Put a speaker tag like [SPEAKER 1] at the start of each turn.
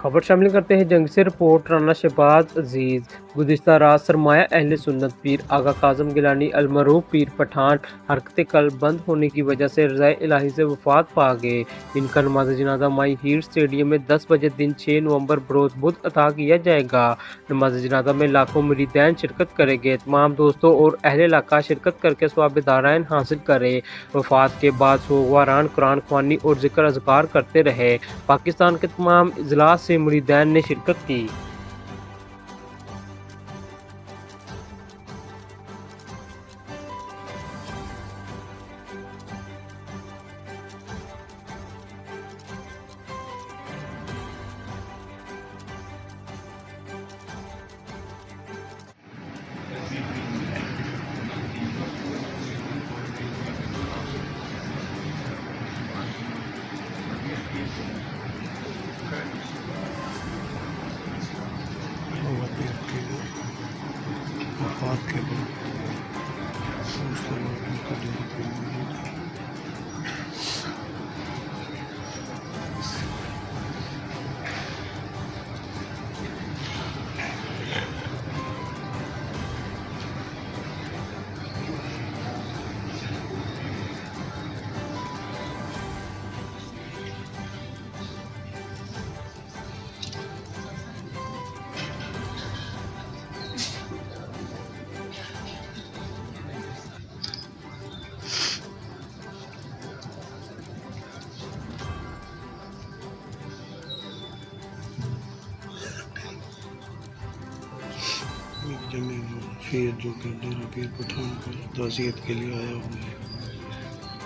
[SPEAKER 1] खबर शामिल करते हैं जंग से। रिपोर्ट राना शहबाज अजीज़। गुज़िश्ता रात सरमाया अहले सुन्नत पीर आगा काज़म गिलानी अलमरूफ पीर पठान हरकत कल्ब बंद होने की वजह से रज़ाए इलाही से वफ़ात पा गए। इनका नमाज जनाजा माई हीर स्टेडियम में 10 बजे दिन 6 नवंबर बरोज़ बुध अता किया जाएगा। नमाज जनाजा में लाखों मुरीदैन शिरकत करेंगे। तमाम दोस्तों और अहले इलाका शिरकत करके सवाब दारायन हासिल करें। वफ़ात के बाद सोगवारान कुरान ख्वानी और ज़िक्र अज़कार करते रहे। पाकिस्तान के तमाम इजलास से मुरीदैन ने शिरकत की।
[SPEAKER 2] वफात के बाद समस्त लोगों को दिल पे जमीन शेर जो कि डेरा पीर पठान पर ताज़ियत के लिए आया हुआ है।